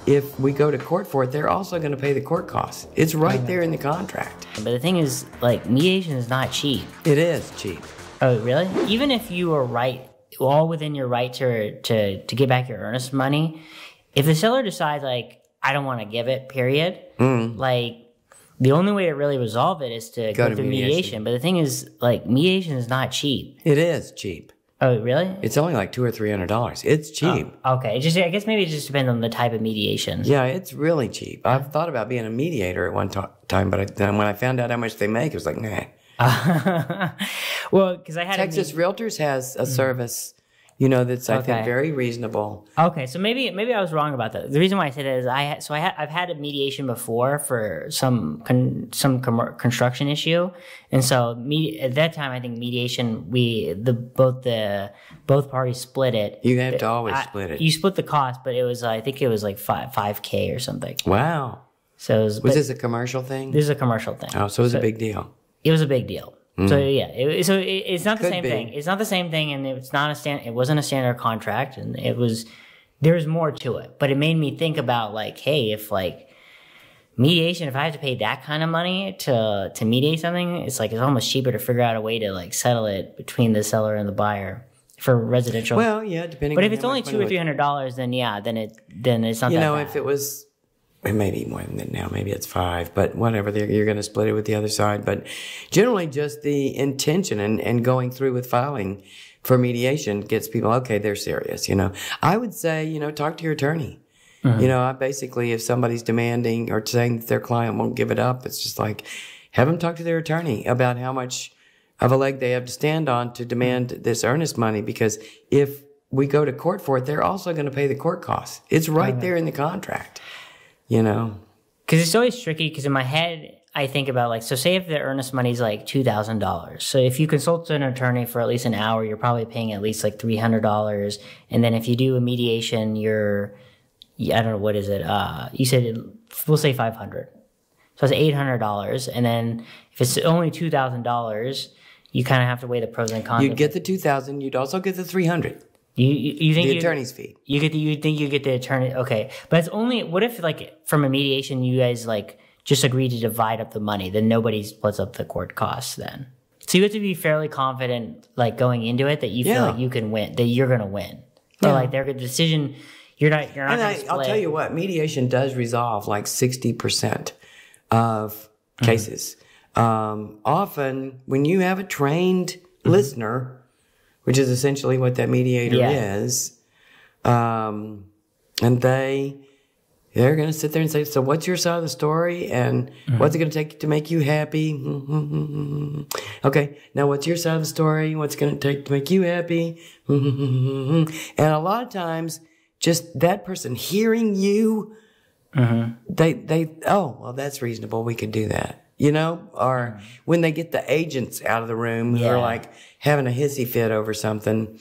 if we go to court for it, they're also going to pay the court costs. It's right there in the contract. But the thing is, like, mediation is not cheap. It is cheap. Oh, really? Even if you are right, all within your right to get back your earnest money, if the seller decides, like, I don't want to give it, period, like, the only way to really resolve it is to go through mediation. But the thing is, like, mediation is not cheap. It is cheap. Oh, really? It's only like $200 or $300. It's cheap. Oh, okay. I guess maybe it just depends on the type of mediation. Yeah, it's really cheap. I've thought about being a mediator at one time, but then when I found out how much they make, it was like, nah. Well, because I had Texas Realtors has a service, you know, that's I think very reasonable. Okay, so maybe I was wrong about that. The reason why I say that is I've had a mediation before for some construction issue, and so at that time I think mediation both parties split it. You have to always split it. You split the cost, but it was I think it was like $5K or something. Wow. So was this a commercial thing? This is a commercial thing. Oh, so it was a big deal. It was a big deal. So yeah, it's not the same thing. It's not the same thing, and it's not it wasn't a standard contract, and there's more to it. But it made me think about like, hey, if like mediation, if I have to pay that kind of money to mediate something, it's almost cheaper to figure out a way to like settle it between the seller and the buyer for residential. Well, yeah, depending. But if it's only $200 or $300, then yeah, then it's not. You know, if it was. It may be more than that now. Maybe it's 5, but whatever. You're going to split it with the other side. But generally, just the intention and going through with filing for mediation gets people, okay, they're serious. You know, I would say, you know, talk to your attorney. You know, basically, if somebody's demanding or saying that their client won't give it up, it's just like, have them talk to their attorney about how much of a leg they have to stand on to demand this earnest money. Because if we go to court for it, they're also going to pay the court costs. It's right there in the contract. You know, because it's always tricky. Because in my head, I think about like, so say if the earnest money is like $2,000. So if you consult an attorney for at least an hour, you're probably paying at least like $300. And then if you do a mediation, I don't know, what is it? You said we'll say $500. So it's $800. And then if it's only $2,000, you kind of have to weigh the pros and cons. You'd get the $2,000. You'd also get the $300. You think the attorney's fee? You think you get the attorney? Okay, but it's only. What if like from a mediation, you guys like just agree to divide up the money? Then nobody splits up the court costs. Then so you have to be fairly confident, like going into it, that you feel like you can win, that you're going to win. But like their decision, you're not. And I'll tell you what, mediation does resolve like 60% of cases. Often, when you have a trained listener, which is essentially what that mediator is. And they're going to sit there and say, so what's your side of the story? And what's it going to take to make you happy? Okay, now what's your side of the story? What's it going to take to make you happy? And a lot of times, just that person hearing you, oh, well, that's reasonable. We could do that. You know, or when they get the agents out of the room who are like having a hissy fit over something,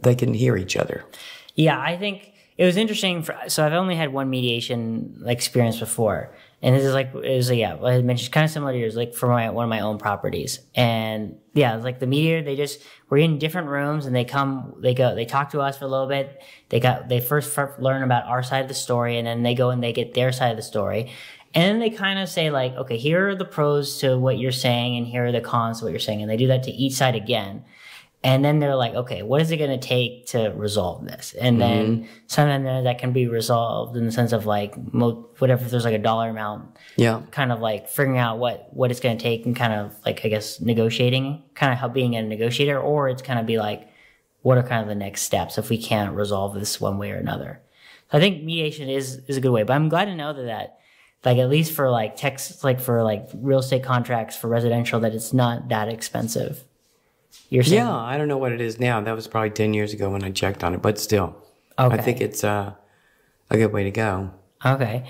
they can hear each other. Yeah, I think it was interesting. So I've only had one mediation experience before. And this is like, what I had mentioned, kind of similar to yours, like for one of my own properties. And yeah, it's like the mediator, we're in different rooms and they talk to us for a little bit. They first learn about our side of the story, and then they go and they get their side of the story. And then they kind of say like, okay, here are the pros to what you're saying and here are the cons to what you're saying. And they do that to each side again. And then they're like, okay, what is it going to take to resolve this? And then sometimes that can be resolved in the sense of like, whatever, if there's like a dollar amount, kind of like figuring out what it's going to take and kind of like, I guess, negotiating, kind of how being a negotiator, or it's kind of be like, what are kind of the next steps if we can't resolve this one way or another? So I think mediation is a good way, but I'm glad to know that like at least for like for like real estate contracts for residential, that it's not that expensive. You're saying? Yeah, I don't know what it is now. That was probably 10 years ago when I checked on it, but still, I think it's a good way to go. Okay.